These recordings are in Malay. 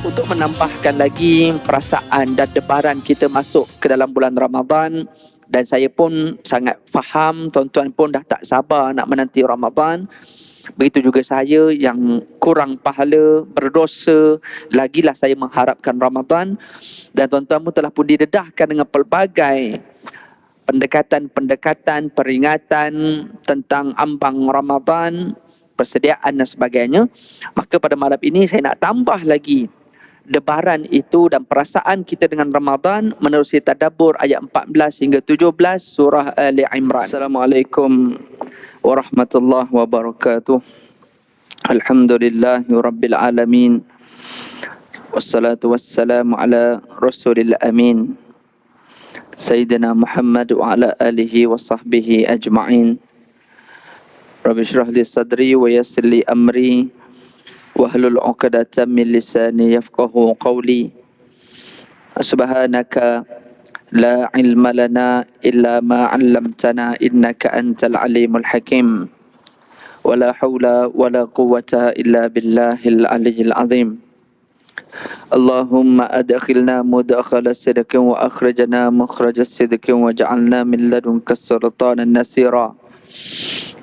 Untuk menambahkan lagi perasaan dan debaran kita masuk ke dalam bulan Ramadan, dan saya pun sangat faham tuan-tuan pun dah tak sabar nak menanti Ramadan. Begitu juga saya yang kurang pahala, berdosa, lagilah saya mengharapkan Ramadan. Dan tuan-tuan pun telah pun didedahkan dengan pelbagai pendekatan-pendekatan, peringatan tentang ambang Ramadan, persediaan dan sebagainya. Maka pada malam ini saya nak tambah lagi debaran itu dan perasaan kita dengan Ramadan menerusi tadabbur ayat 14 hingga 17 surah Ali Imran. Assalamualaikum warahmatullahi wabarakatuh. Alhamdulillahi rabbil alamin. Wassalatu wassalamu ala rasulil amin. Sayyidina Muhammad wa ala alihi wa sahbihi ajma'in. Rabbi syrah li sadri wa yassir li amri wahlul 'uqdatam min lisani yafqahu qawli. Subhanaka la ilma lana illa ma 'allamtana innaka antal alimul hakim. Wala haula wala quwwata illa billahil aliyyil azim. Allahumma adkhilna mudkhala sidqin wa akhrijna mukhraja sidqin waj'alna min ladunka sultanan nasira.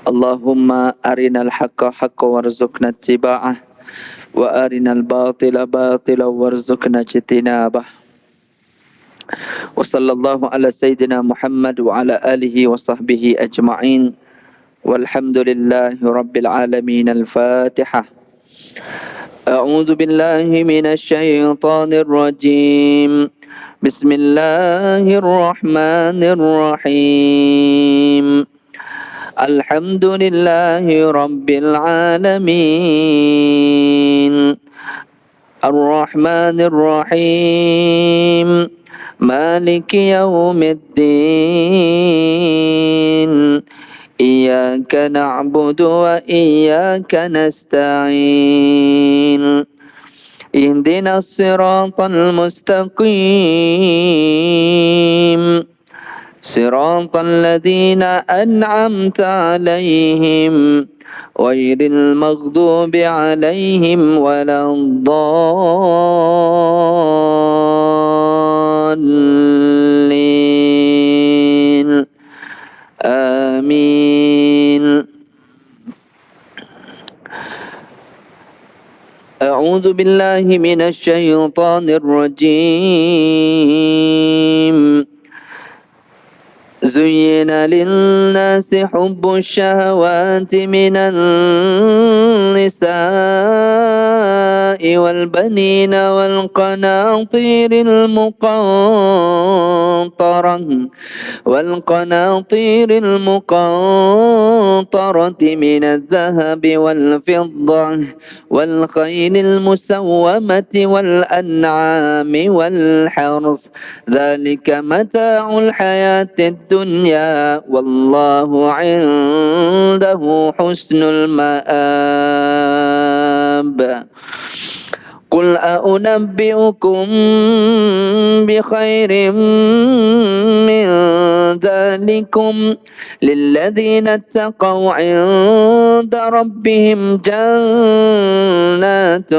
Allahumma arinal haqqa haqqan warzuqna ittiba'ah wa arinal batila batila warzuqna ijtinabah. Wa sallallahu ala sayyidina Muhammad wa ala alihi wa sahbihi ajma'in. Walhamdulillahi rabbil alamin. Al-Fatihah. A'udzu billahi minasy syaithanir rajim. Bismillahirrahmanirrahim. Alhamdulillahi rabbil alamin. Ar-Rahmanir Rahim. Maliki yaumiddin. Iyyaka na'budu wa iyyaka nasta'in. Ihdinas siratal mustaqim. Siratal ladzina an'amta 'alaihim ghairil maghdubi 'alaihim waladdallin. Amin. A'udzu billahi minasy syaithanir rajim. زين للناس حب الشهوات من النساء والبنين والقناطير المقنطرة من الذهب والفضة والخيل المسومة والأنعام والحرث ذلك متاع الحياة الدنيا والله عنده حسن المآب. قل أنبئكم بخير من ذلكم للذين اتقوا عند ربهم جنات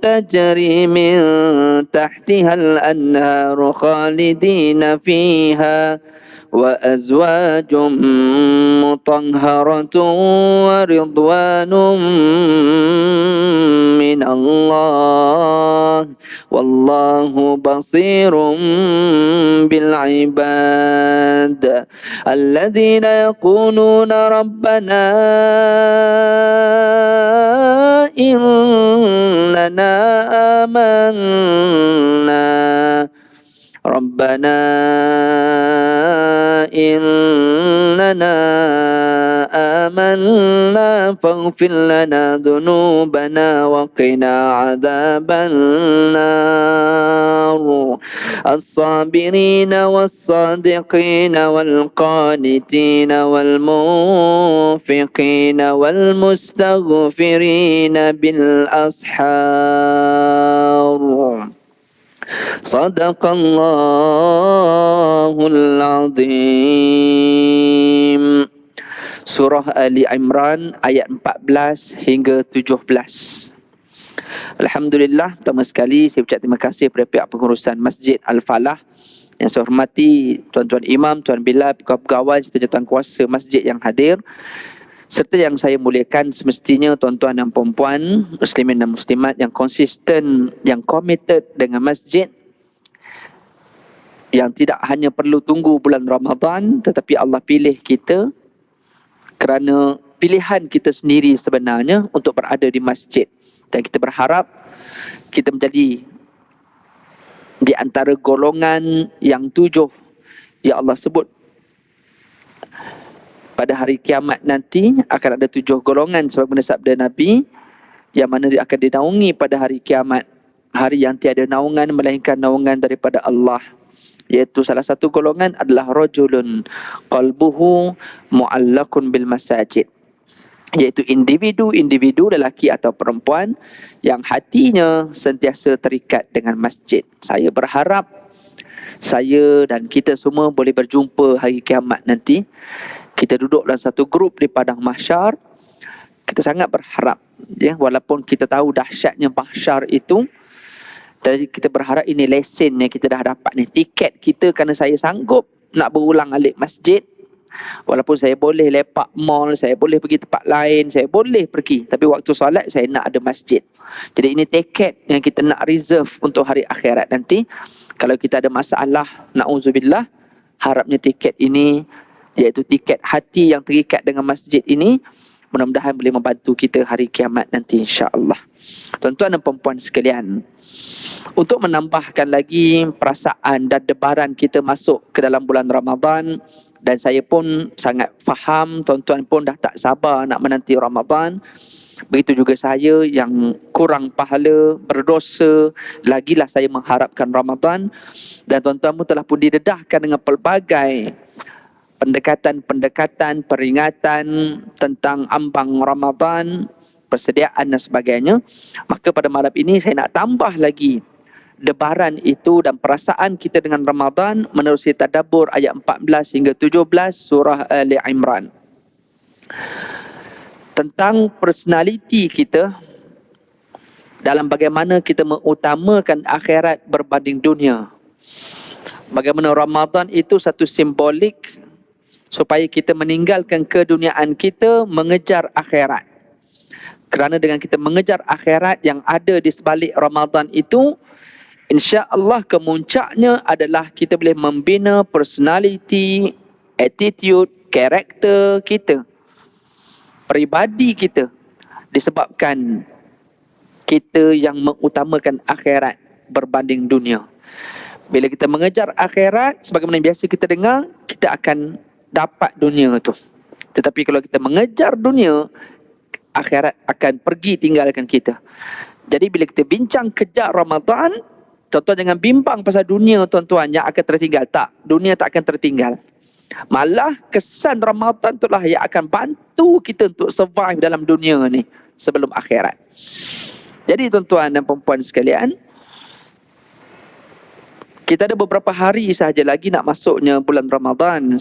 تجري من تحتها الأنهار خالدين فيها وأزواج مطهرة ورضوان من الله والله بصير بالعباد. الذين يقولون ربنا إننا آمنا فاغفر لنا ذنوبنا وقنا عذاب النار. الصابرين والصادقين والقانتين والمنفقين والمستغفرين بالأسحار. صدق الله العظيم. Surah Ali Imran ayat 14 hingga 17. Alhamdulillah, pertama sekali saya ucap terima kasih kepada pihak pengurusan Masjid Al-Falah. Yang saya hormati tuan-tuan imam, tuan bilal, pegawai serta jawatan kuasa masjid yang hadir. Serta yang saya muliakan semestinya tuan-tuan dan puan-puan, muslimin dan muslimat yang konsisten, yang committed dengan masjid, yang tidak hanya perlu tunggu bulan Ramadan, tetapi Allah pilih kita kerana pilihan kita sendiri sebenarnya untuk berada di masjid. Dan kita berharap kita menjadi di antara golongan yang 7 yang Allah sebut pada hari kiamat nanti akan ada 7 golongan sebagaimana sabda Nabi yang mana dia akan dinaungi pada hari kiamat, hari yang tiada naungan melainkan naungan daripada Allah, iaitu salah satu golongan adalah rajulun qalbuhu mu'allakun bil masajid, iaitu individu lelaki atau perempuan yang hatinya sentiasa terikat dengan masjid. Saya berharap saya dan kita semua boleh berjumpa hari kiamat nanti. Kita duduk dalam satu grup di padang mahsyar. Kita sangat berharap, ya, walaupun kita tahu dahsyatnya mahsyar itu, dan kita berharap ini lesen yang kita dah dapat ni, tiket kita kerana saya sanggup nak berulang alik masjid. Walaupun saya boleh lepak mall, saya boleh pergi tempat lain, saya boleh pergi, tapi waktu solat saya nak ada masjid. Jadi ini tiket yang kita nak reserve untuk hari akhirat nanti. Kalau kita ada masalah, na'udzubillah, harapnya tiket ini, iaitu tiket hati yang terikat dengan masjid ini, mudah-mudahan boleh membantu kita hari kiamat nanti, insya-Allah. Tuan-tuan dan puan-puan sekalian, untuk menambahkan lagi perasaan dan debaran kita masuk ke dalam bulan Ramadan, dan saya pun sangat faham tuan-tuan pun dah tak sabar nak menanti Ramadan. Begitu juga saya yang kurang pahala, berdosa, lagilah saya mengharapkan Ramadan. Dan tuan-tuan pun telah pun didedahkan dengan pelbagai pendekatan-pendekatan, peringatan tentang ambang Ramadan, persediaan dan sebagainya. Maka pada malam ini saya nak tambah lagi debaran itu dan perasaan kita dengan Ramadan menerusi tadabbur ayat 14 hingga 17 surah Ali Imran. Tentang personaliti kita dalam bagaimana kita mengutamakan akhirat berbanding dunia. Bagaimana Ramadan itu satu simbolik supaya kita meninggalkan keduniaan kita, mengejar akhirat. Kerana dengan kita mengejar akhirat yang ada di sebalik Ramadan itu, insya-Allah kemuncaknya adalah kita boleh membina personality, attitude, karakter kita, peribadi kita, disebabkan kita yang mengutamakan akhirat berbanding dunia. Bila kita mengejar akhirat, sebagaimana biasa kita dengar, kita akan dapat dunia tu. Tetapi kalau kita mengejar dunia, akhirat akan pergi tinggalkan kita. Jadi bila kita bincang kejar Ramadan, tuan-tuan jangan bimbang pasal dunia tuan-tuan yang akan tertinggal. Tak, dunia tak akan tertinggal. Malah kesan Ramadan itulah yang akan bantu kita untuk survive dalam dunia ni sebelum akhirat. Jadi tuan-tuan dan puan-puan sekalian, kita ada beberapa hari sahaja lagi nak masuknya bulan Ramadan.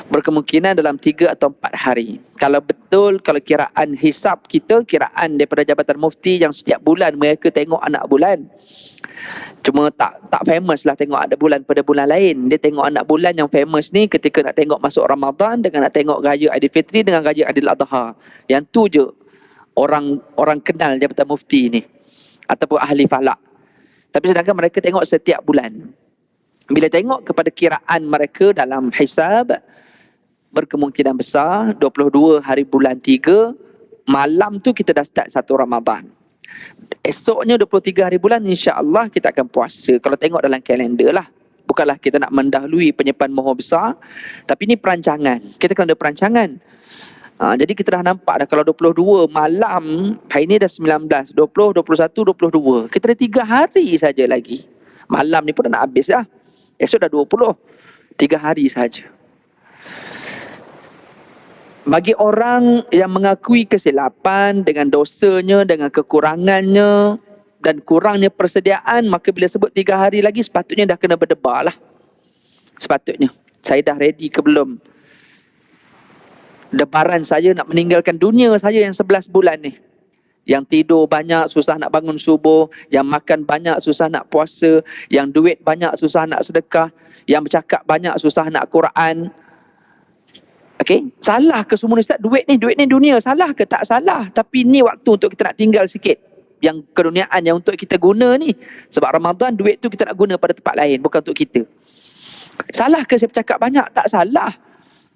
Berkemungkinan dalam 3 atau 4 hari. Kalau betul, kalau kiraan hisap kita, kiraan daripada Jabatan Mufti yang setiap bulan mereka tengok anak bulan. Cuma tak famous lah tengok anak bulan pada bulan lain. Dia tengok anak bulan yang famous ni ketika nak tengok masuk Ramadan dengan nak tengok raya Aidilfitri dengan raya Aidiladha. Yang tu je orang kenal Jabatan Mufti ni ataupun ahli falak. Tapi sedangkan mereka tengok setiap bulan. Bila tengok kepada kiraan mereka dalam hisab, berkemungkinan besar 22 hari bulan 3, malam tu kita dah start satu Ramadan. Esoknya 23 hari bulan insya-Allah kita akan puasa. Kalau tengok dalam kalender lah. Bukanlah kita nak mendahului penyimpan Maha Besar, tapi ini perancangan. Kita kena ada perancangan. Jadi kita dah nampak dah kalau 22 malam, hari ni dah 19, 20, 21, 22. Kita ada 3 hari saja lagi. Malam ni pun dah nak habis dah. Esok dah 20. 3 hari saja. Bagi orang yang mengakui kesilapan dengan dosanya, dengan kekurangannya dan kurangnya persediaan, maka bila sebut 3 hari lagi sepatutnya dah kena berdebar lah. Sepatutnya. Saya dah ready ke belum? Debaran saya nak meninggalkan dunia saya yang 11 bulan ni. Yang tidur banyak, susah nak bangun subuh. Yang makan banyak, susah nak puasa. Yang duit banyak, susah nak sedekah. Yang bercakap banyak, susah nak Quran. Okey, salah ke semua ni Ustaz? Duit ni dunia. Salah ke? Tak salah. Tapi ni waktu untuk kita nak tinggal sikit. Yang keduniaan yang untuk kita guna ni. Sebab Ramadan, duit tu kita nak guna pada tempat lain. Bukan untuk kita. Salah ke saya bercakap banyak? Tak salah.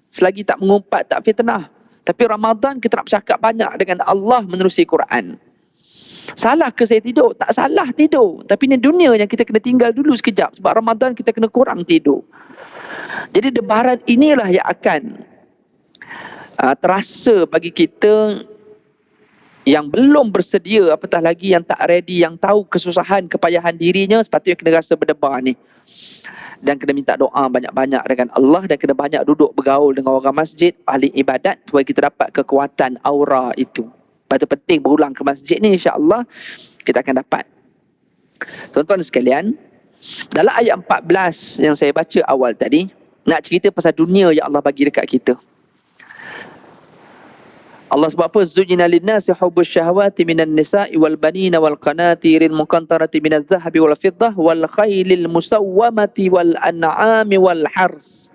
Selagi tak mengumpat, tak fitnah. Tapi Ramadan kita nak bercakap banyak dengan Allah menerusi Quran. Salah ke saya tidur? Tak salah tidur. Tapi ni dunia yang kita kena tinggal dulu sekejap. Sebab Ramadan kita kena kurang tidur. Jadi debaran inilah yang akan terasa bagi kita yang belum bersedia, apatah lagi yang tak ready, yang tahu kesusahan, kepayahan dirinya, sepatutnya kena rasa berdebar ni. Dan kena minta doa banyak-banyak dengan Allah, dan kena banyak duduk bergaul dengan orang masjid, ahli ibadat, supaya kita dapat kekuatan aura itu. Lepas tu penting berulang ke masjid ni, insya-Allah kita akan dapat. Tuan-tuan sekalian, dalam ayat 14 yang saya baca awal tadi, nak cerita pasal dunia yang Allah bagi dekat kita. Allah sebab apa? Zujina linnasi hubbus syahawati minan nisa'i wal banina wal qanatiril muqantarati minaz zahabi wal fiddah wal khailil musawwamati wal an'ami wal hars.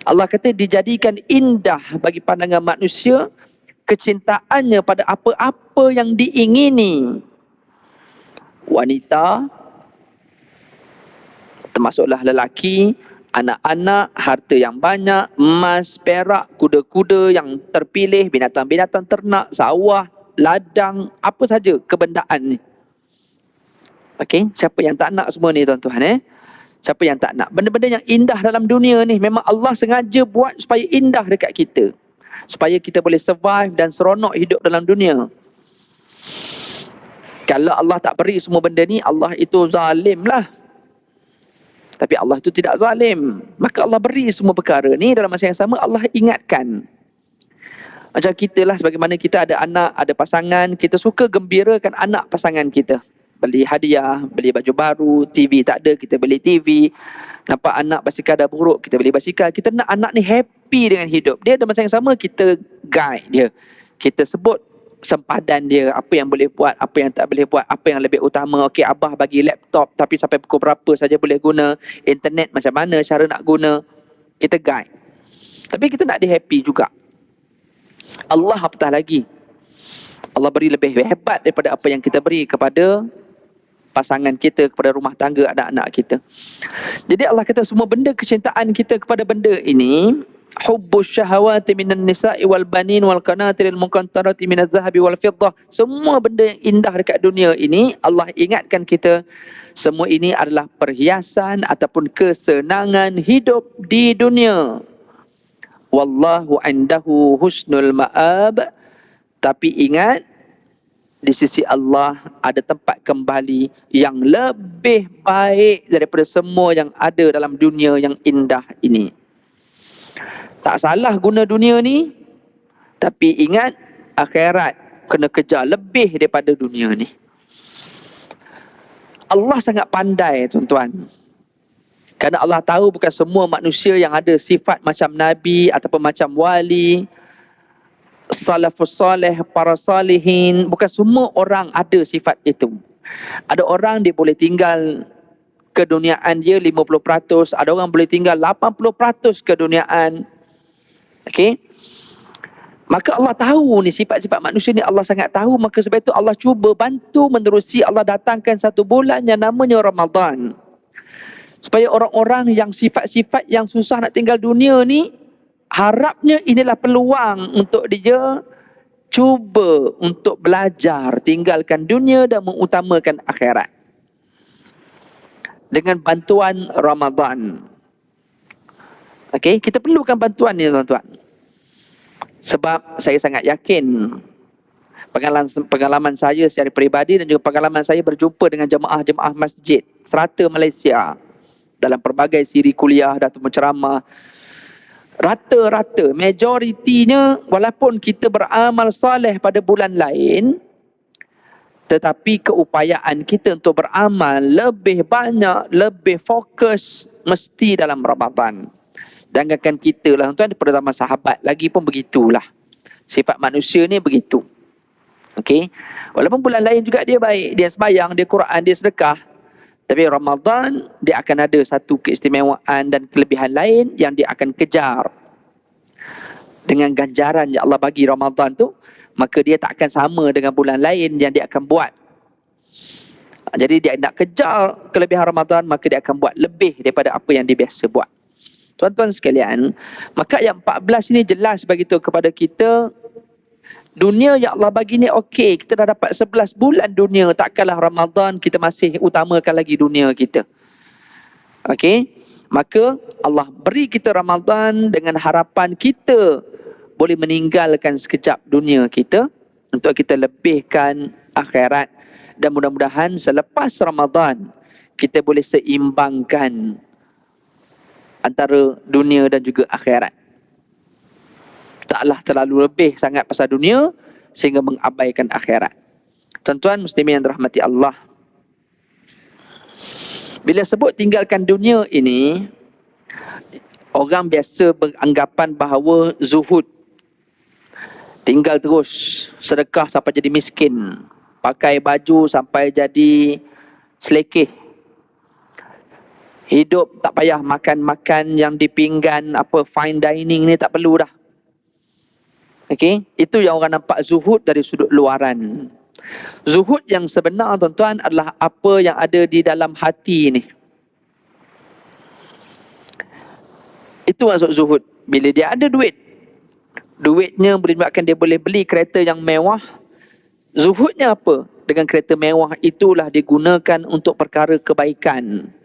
Allah kata dijadikan indah bagi pandangan manusia kecintaannya pada apa-apa yang diingini. Wanita, termasuklah lelaki, anak-anak, harta yang banyak, emas, perak, kuda-kuda yang terpilih, binatang-binatang ternak, sawah, ladang, apa saja kebendaan ni. Okey, siapa yang tak nak semua ni tuan-tuan Siapa yang tak nak? Benda-benda yang indah dalam dunia ni memang Allah sengaja buat supaya indah dekat kita. Supaya kita boleh survive dan seronok hidup dalam dunia. Kalau Allah tak beri semua benda ni, Allah itu zalim lah. Tapi Allah itu tidak zalim. Maka Allah beri semua perkara ni, dalam masa yang sama Allah ingatkan. Macam kita lah, sebagaimana kita ada anak, ada pasangan, kita suka gembirakan anak pasangan kita. Beli hadiah, beli baju baru, TV tak ada, kita beli TV. Nampak anak basikal dah buruk, kita beli basikal. Kita nak anak ni happy dengan hidup. Dia dalam masa yang sama, kita guide dia. Kita sebut sempadan dia, apa yang boleh buat, apa yang tak boleh buat, apa yang lebih utama. Okey, abah bagi laptop, tapi sampai pukul berapa saja boleh guna. Internet macam mana cara nak guna. Kita guide. Tapi kita nak dia happy juga. Allah apatah lagi, Allah beri lebih hebat daripada apa yang kita beri kepada pasangan kita, kepada rumah tangga anak-anak kita. Jadi Allah kata semua benda kecintaan kita kepada benda ini, hubbus syahawati minan nisa'i wal banin wal qanatiril muqantarati minaz zahabi wal fiddah, semua benda yang indah dekat dunia ini, Allah ingatkan kita semua ini adalah perhiasan ataupun kesenangan hidup di dunia. Wallahu indahu husnul ma'ab, tapi ingat di sisi Allah ada tempat kembali yang lebih baik daripada semua yang ada dalam dunia yang indah ini. Tak salah guna dunia ni, tapi ingat akhirat kena kejar lebih daripada dunia ni. Allah sangat pandai tuan-tuan. Kerana Allah tahu bukan semua manusia yang ada sifat macam Nabi ataupun macam wali, salafus salih, para salihin, bukan semua orang ada sifat itu. Ada orang dia boleh tinggal keduniaan dia 50%, ada orang boleh tinggal 80% keduniaan. Okey. Maka Allah tahu ni sifat-sifat manusia ni, Allah sangat tahu. Maka sebab itu Allah cuba bantu menerusi. Allah datangkan satu bulan yang namanya Ramadan, supaya orang-orang yang sifat-sifat yang susah nak tinggal dunia ni, harapnya inilah peluang untuk dia cuba untuk belajar tinggalkan dunia dan mengutamakan akhirat dengan bantuan Ramadan. Okey, kita perlukan bantuan ni tuan-tuan. Sebab saya sangat yakin pengalaman saya secara peribadi dan juga pengalaman saya berjumpa dengan jemaah-jemaah masjid serata Malaysia dalam pelbagai siri kuliah dan menceramah, rata-rata majoritinya walaupun kita beramal soleh pada bulan lain, tetapi keupayaan kita untuk beramal lebih banyak, lebih fokus mesti dalam Ramadan. Jangankan kita lah tuan, pada zaman sahabat lagi pun begitulah. Sifat manusia ni begitu. Okey. Walaupun bulan lain juga dia baik, dia sembahyang, dia Quran, dia sedekah. Tapi Ramadan dia akan ada satu keistimewaan dan kelebihan lain yang dia akan kejar. Dengan ganjaran yang Allah bagi Ramadan tu, maka dia tak akan sama dengan bulan lain yang dia akan buat. Jadi dia nak kejar kelebihan Ramadan, maka dia akan buat lebih daripada apa yang dia biasa buat. Tuan-tuan sekalian, maka ayat 14 ini jelas bagi tahu kepada kita, dunia yang Allah bagi ni okey, kita dah dapat 11 bulan dunia, takkanlah Ramadan kita masih utamakan lagi dunia kita. Okey, maka Allah beri kita Ramadan dengan harapan kita boleh meninggalkan sekejap dunia kita untuk kita lebihkan akhirat, dan mudah-mudahan selepas Ramadan kita boleh seimbangkan antara dunia dan juga akhirat. Taklah terlalu lebih sangat pasal dunia sehingga mengabaikan akhirat. Tuan-tuan muslimin yang dirahmati Allah, bila sebut tinggalkan dunia ini, orang biasa beranggapan bahawa zuhud, tinggal terus, sedekah sampai jadi miskin, pakai baju sampai jadi selekeh, hidup tak payah makan-makan yang di pinggan, apa fine dining ni tak perlu dah. Okey, itu yang orang nampak zuhud dari sudut luaran. Zuhud yang sebenar tuan-tuan adalah apa yang ada di dalam hati ni. Itu maksud zuhud. Bila dia ada duit, duitnya boleh menyebabkan dia boleh beli kereta yang mewah. Zuhudnya apa? Dengan kereta mewah itulah digunakan untuk perkara kebaikan.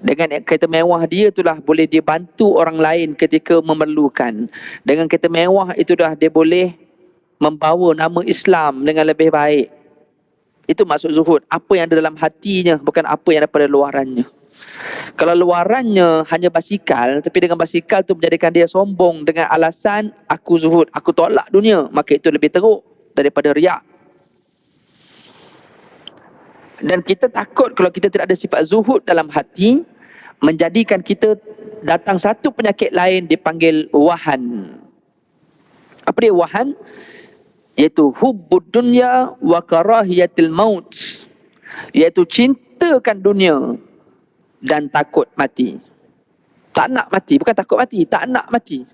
Dengan kereta mewah dia itulah boleh dia bantu orang lain ketika memerlukan. Dengan kereta mewah itulah dia boleh membawa nama Islam dengan lebih baik. Itu maksud zuhud. Apa yang ada dalam hatinya, bukan apa yang ada pada luarannya. Kalau luarannya hanya basikal, tapi dengan basikal tu menjadikan dia sombong dengan alasan aku zuhud, aku tolak dunia, maka itu lebih teruk daripada riak. Dan kita takut kalau kita tidak ada sifat zuhud dalam hati, menjadikan kita datang satu penyakit lain dipanggil wahan. Apa dia wahan? Iaitu hubbud dunya wa karahiyatil maut. Iaitu cintakan dunia dan takut mati. Tak nak mati, bukan takut mati, tak nak mati.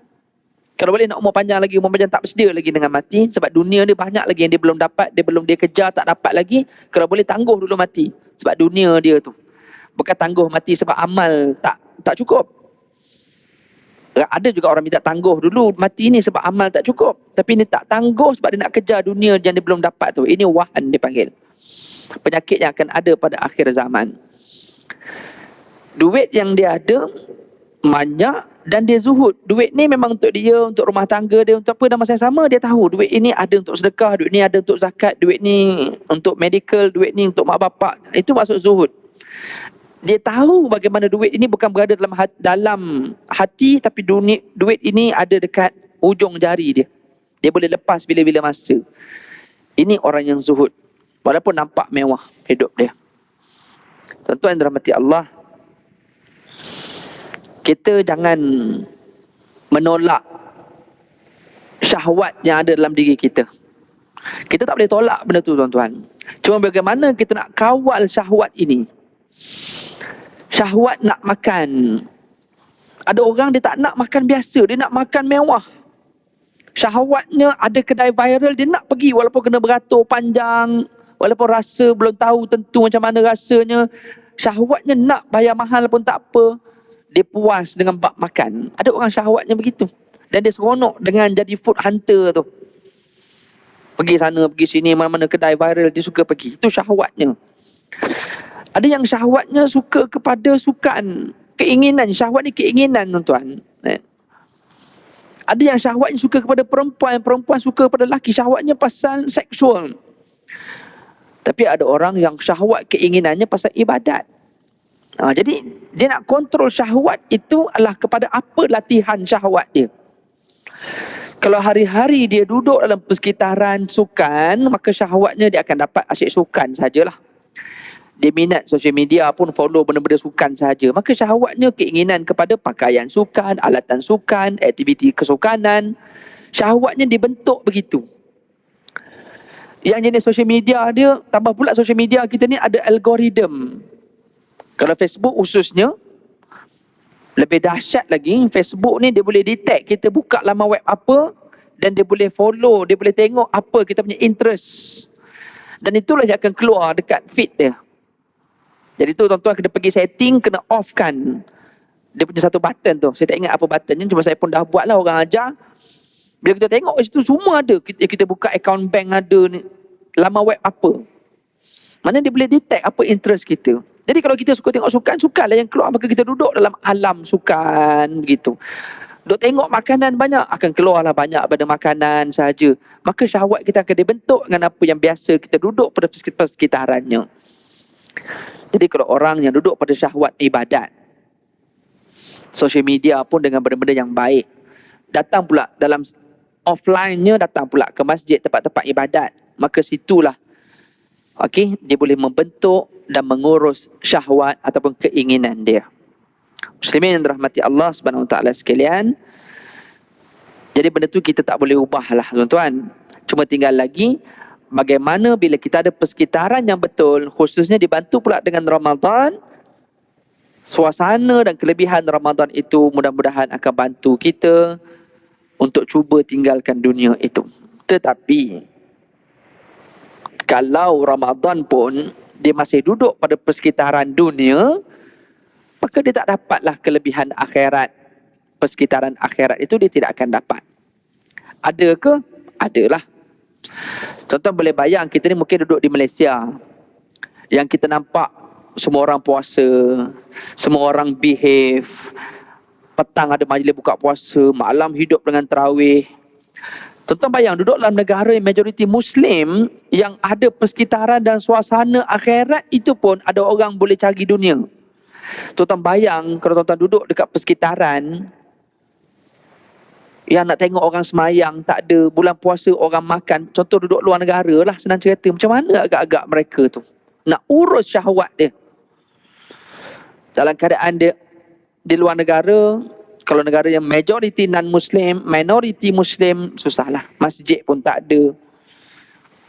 Kalau boleh nak umur panjang lagi, umur panjang tak bersedia lagi dengan mati. Sebab dunia dia banyak lagi yang dia belum dapat, dia kejar tak dapat lagi. Kalau boleh tangguh dulu mati. Sebab dunia dia tu. Bukan tangguh mati sebab amal tak cukup. Ada juga orang minta tangguh dulu mati ni sebab amal tak cukup. Tapi ni tak tangguh sebab dia nak kejar dunia yang dia belum dapat tu. Ini wahan dipanggil. Penyakit yang akan ada pada akhir zaman. Duit yang dia ada banyak dan dia zuhud. Duit ni memang untuk dia, untuk rumah tangga dia, untuk apa, dan masa yang sama dia tahu duit ini ada untuk sedekah, duit ni ada untuk zakat, duit ni untuk medical, duit ni untuk mak bapak. Itu maksud zuhud. Dia tahu bagaimana duit ini bukan berada dalam hati, tapi duit ini ada dekat ujung jari dia. Dia boleh lepas bila-bila masa. Ini orang yang zuhud. Walaupun nampak mewah hidup dia. Tuan-tuan dirahmati Allah, kita jangan menolak syahwat yang ada dalam diri kita. Kita tak boleh tolak benda tu tuan-tuan. Cuma bagaimana kita nak kawal syahwat ini. Syahwat nak makan. Ada orang dia tak nak makan biasa, dia nak makan mewah. Syahwatnya ada kedai viral, dia nak pergi walaupun kena beratur panjang, walaupun rasa belum tahu tentu macam mana rasanya. Syahwatnya nak bayar mahal pun tak apa. Dia puas dengan bab makan. Ada orang syahwatnya begitu. Dan dia seronok dengan jadi food hunter tu. Pergi sana, pergi sini, mana-mana kedai viral dia suka pergi. Itu syahwatnya. Ada yang syahwatnya suka kepada sukan, keinginan. Syahwat ni keinginan tuan-tuan. Ada yang syahwatnya suka kepada perempuan, perempuan suka kepada lelaki. Syahwatnya pasal seksual. Tapi ada orang yang syahwat keinginannya pasal ibadat. Jadi dia nak kontrol syahwat itu adalah kepada apa latihan syahwat dia. Kalau hari-hari dia duduk dalam persekitaran sukan, maka syahwatnya dia akan dapat asyik sukan sajalah. Dia minat social media pun follow benda-benda sukan sahaja. Maka syahwatnya keinginan kepada pakaian sukan, alatan sukan, aktiviti kesukanan. Syahwatnya dibentuk begitu. Yang jenis social media dia, tambah pula social media kita ni ada algoritma. Kalau Facebook khususnya, lebih dahsyat lagi, Facebook ni dia boleh detect kita buka laman web apa, dan dia boleh follow, dia boleh tengok apa kita punya interest. Dan itulah yang akan keluar dekat feed dia. Jadi tu tuan-tuan kena pergi setting, kena off kan dia punya satu button tu. Saya tak ingat apa buttonnya, cuma saya pun dah buat lah, orang ajar. Bila kita tengok kat situ semua ada. Kita buka account bank ada ni, laman web apa. Mana dia boleh detect apa interest kita. Jadi kalau kita suka tengok sukan lah yang keluar, maka kita duduk dalam alam sukan begitu. Duk tengok makanan banyak, akan keluarlah banyak pada makanan sahaja. Maka syahwat kita akan dibentuk dengan apa yang biasa kita duduk pada persekitarannya. Jadi kalau orang yang duduk pada syahwat ibadat, social media pun dengan benda-benda yang baik, datang pula dalam offline-nya, datang pula ke masjid, tempat-tempat ibadat, maka situlah dia boleh membentuk dan mengurus syahwat ataupun keinginan dia. Muslimin yang dirahmati Allah Subhanahu Wa Taala sekalian, jadi benda tu kita tak boleh ubah lah tuan-tuan. Cuma tinggal lagi bagaimana bila kita ada persekitaran yang betul, khususnya dibantu pula dengan Ramadan, suasana dan kelebihan Ramadan itu mudah-mudahan akan bantu kita untuk cuba tinggalkan dunia itu. Tetapi kalau Ramadan pun dia masih duduk pada persekitaran dunia, maka dia tak dapatlah kelebihan akhirat. Persekitaran akhirat itu dia tidak akan dapat. Ada ke? Adalah. Contoh boleh bayang, kita ni mungkin duduk di Malaysia, yang kita nampak semua orang puasa, semua orang behave, petang ada majlis buka puasa, malam hidup dengan tarawih. Tuan-tuan bayang duduk dalam negara yang majoriti Muslim, yang ada persekitaran dan suasana akhirat itu pun ada orang boleh cari dunia. Tuan-tuan bayang kalau tuan-tuan duduk dekat persekitaran yang nak tengok orang semayang tak ada, bulan puasa orang makan. Contoh duduk luar negara lah, senang cerita. Macam mana agak-agak mereka tu nak urus syahwat dia dalam keadaan dia di luar negara. Kalau negara yang majoriti non-Muslim, minoriti Muslim, susahlah. Masjid pun tak ada.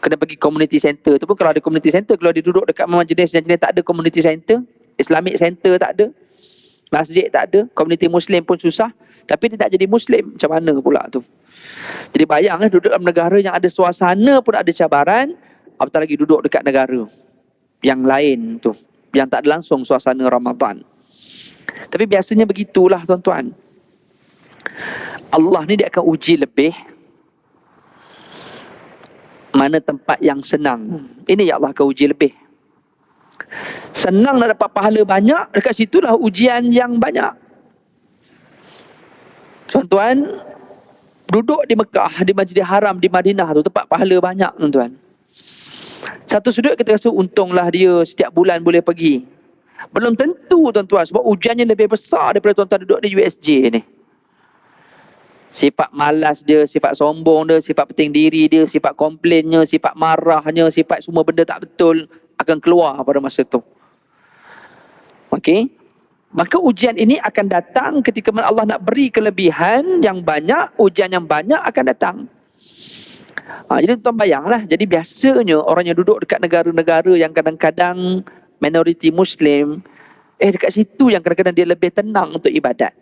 Kena pergi community center. Tu pun kalau ada community center, kalau dia duduk dekat majlis yang jenis tak ada community center, Islamic center tak ada, masjid tak ada, community Muslim pun susah. Tapi dia tak jadi Muslim, macam mana pula tu? Jadi bayanglah duduk dalam negara yang ada suasana pun ada cabaran, apatah lagi duduk dekat negara yang lain tu, yang tak ada langsung suasana Ramadan. Tapi biasanya begitulah tuan-tuan. Allah ni dia akan uji lebih mana tempat yang senang. Ini ya Allah akan uji lebih. Senang nak dapat pahala banyak, dekat situlah ujian yang banyak. Tuan-tuan, duduk di Mekah, di Masjidil Haram, di Madinah tu tempat pahala banyak tuan-tuan. Satu sudut kita rasa untunglah dia setiap bulan boleh pergi. Belum tentu tuan-tuan, sebab ujiannya lebih besar daripada tuan-tuan duduk di USJ ni. Sifat malas dia, sifat sombong dia, sifat penting diri dia, sifat komplainnya, sifat marahnya, sifat semua benda tak betul akan keluar pada masa tu. Okey? Maka ujian ini akan datang ketika Allah nak beri kelebihan yang banyak, ujian yang banyak akan datang. Jadi tuan bayanglah, jadi biasanya orang yang duduk dekat negara-negara yang kadang-kadang minoriti Muslim, dekat situ yang kadang-kadang dia lebih tenang untuk ibadat.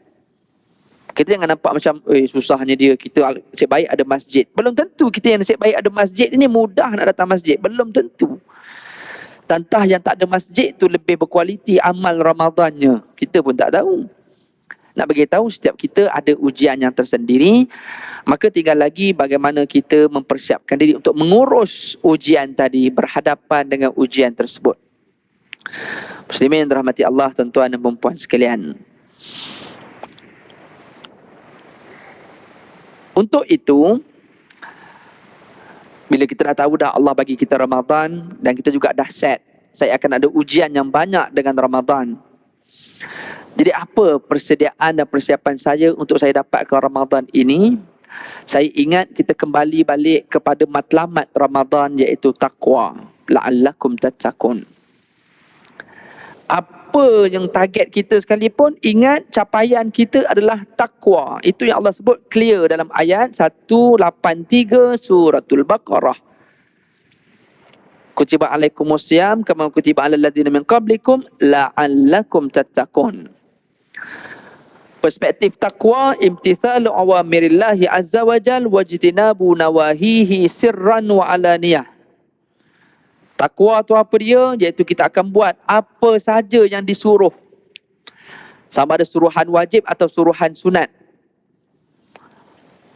Kita jangan nampak macam susahnya dia, kita nasib baik ada masjid. Belum tentu kita yang nasib baik ada masjid ini mudah nak datang masjid. Belum tentu. Tantah yang tak ada masjid tu lebih berkualiti amal Ramadannya. Kita pun tak tahu. Nak bagi tahu setiap kita ada ujian yang tersendiri. Maka tinggal lagi bagaimana kita mempersiapkan diri untuk mengurus ujian tadi, berhadapan dengan ujian tersebut. Muslimin yang dirahmati Allah, tuan-tuan dan puan-puan sekalian. Untuk itu, bila kita dah tahu dah Allah bagi kita Ramadan dan kita juga dah set, saya akan ada ujian yang banyak dengan Ramadan. Jadi apa persediaan dan persiapan saya untuk saya dapatkan Ramadan ini? Saya ingat kita kembali balik kepada matlamat Ramadan, iaitu taqwa. La'allakum tattaqun. Apa yang target kita sekalipun, ingat capaian kita adalah takwa. Itu yang Allah sebut clear dalam ayat 183 suratul Baqarah. Kutiba alaikumusiyam kama kutiba alal ladzina min qablikum la'allakum tattaqun. Perspektif takwa, imtithalu awamirillahi azza wa jal wajtinabu nawahihi sirran wa alaniyah. Takwa tu apa dia? Iaitu kita akan buat apa saja yang disuruh. Sama ada suruhan wajib atau suruhan sunat.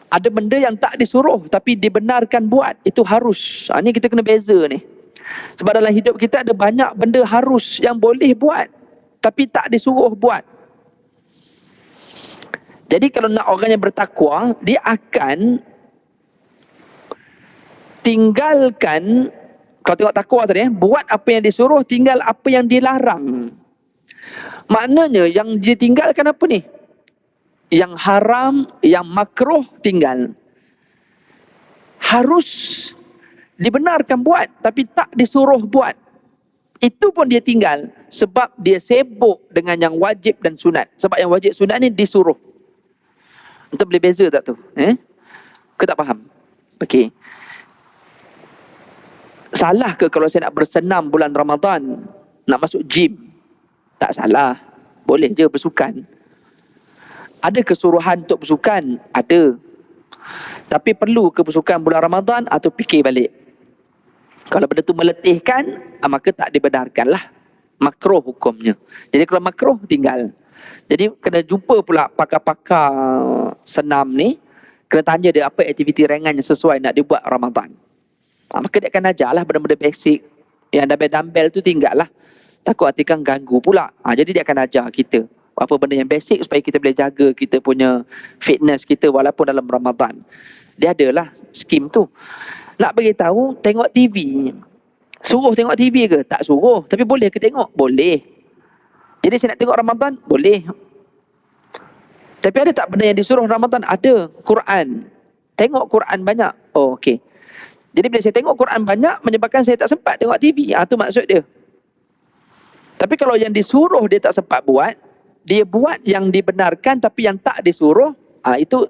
Ada benda yang tak disuruh tapi dibenarkan buat. Itu harus. Ni kita kena beza ni. Sebab dalam hidup kita ada banyak benda harus yang boleh buat tapi tak disuruh buat. Jadi kalau nak orang yang bertakwa, dia akan tinggalkan, kalau tengok takwa tadi, buat apa yang disuruh, tinggal apa yang dilarang. Maknanya yang ditinggalkan apa ni? Yang haram, yang makruh tinggal. Harus dibenarkan buat tapi tak disuruh buat. Itu pun dia tinggal sebab dia sibuk dengan yang wajib dan sunat. Sebab yang wajib sunat ni disuruh. Entah boleh beza tak tu? Kau tak faham? Okey. Salah ke kalau saya nak bersenam bulan Ramadan, nak masuk gym? Tak salah. Boleh je bersukan. Ada kesuruhan untuk bersukan? Ada. Tapi perlu ke bersukan bulan Ramadan atau fikir balik? Kalau benda tu meletihkan, maka tak dibenarkan lah. Makruh hukumnya. Jadi kalau makruh, tinggal. Jadi kena jumpa pula pakar-pakar senam ni, kena tanya dia apa aktiviti ringan yang sesuai nak dibuat Ramadan. Maka dia akan ajar lah benda-benda basic. Yang dumbbell tu tinggal lah. Takut hati kan ganggu pula. Jadi dia akan ajar kita apa benda yang basic supaya kita boleh jaga kita punya fitness kita walaupun dalam Ramadan. Dia adalah skim tu. Nak beritahu, tengok TV. Suruh tengok TV ke? Tak suruh. Tapi boleh ke tengok? Boleh. Jadi saya nak tengok Ramadan? Boleh. Tapi ada tak benda yang disuruh Ramadan? Ada. Quran. Tengok Quran banyak. Oh, okey. Jadi bila saya tengok Quran banyak, menyebabkan saya tak sempat tengok TV. Itu maksud dia. Tapi kalau yang disuruh dia tak sempat buat, dia buat yang dibenarkan tapi yang tak disuruh, itu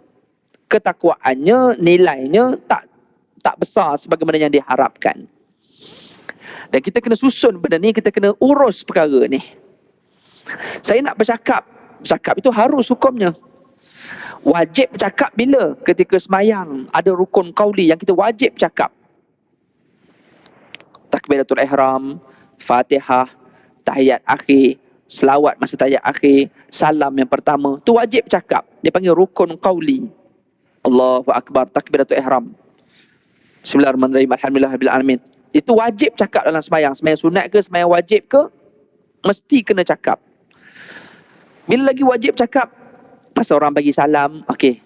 ketakwaannya, nilainya tak besar sebagaimana yang diharapkan. Dan kita kena susun benda ni, kita kena urus perkara ni. Saya nak bercakap itu harus hukumnya. Wajib bercakap bila? Ketika semayang, ada rukun qauli yang kita wajib cakap. Takbiratul ihram, Fatihah, tahiyat akhir, selawat masa tahiyat akhir, salam yang pertama, tu wajib cakap. Dia panggil rukun qauli. Allahu akbar, takbiratul ihram, Bismillahirrahmanirrahim, alhamdulillahirabbil alamin. Itu wajib cakap dalam semayang. Semayang sunat ke, semayang wajib ke, mesti kena cakap. Bila lagi wajib cakap? Masa orang bagi salam, okey,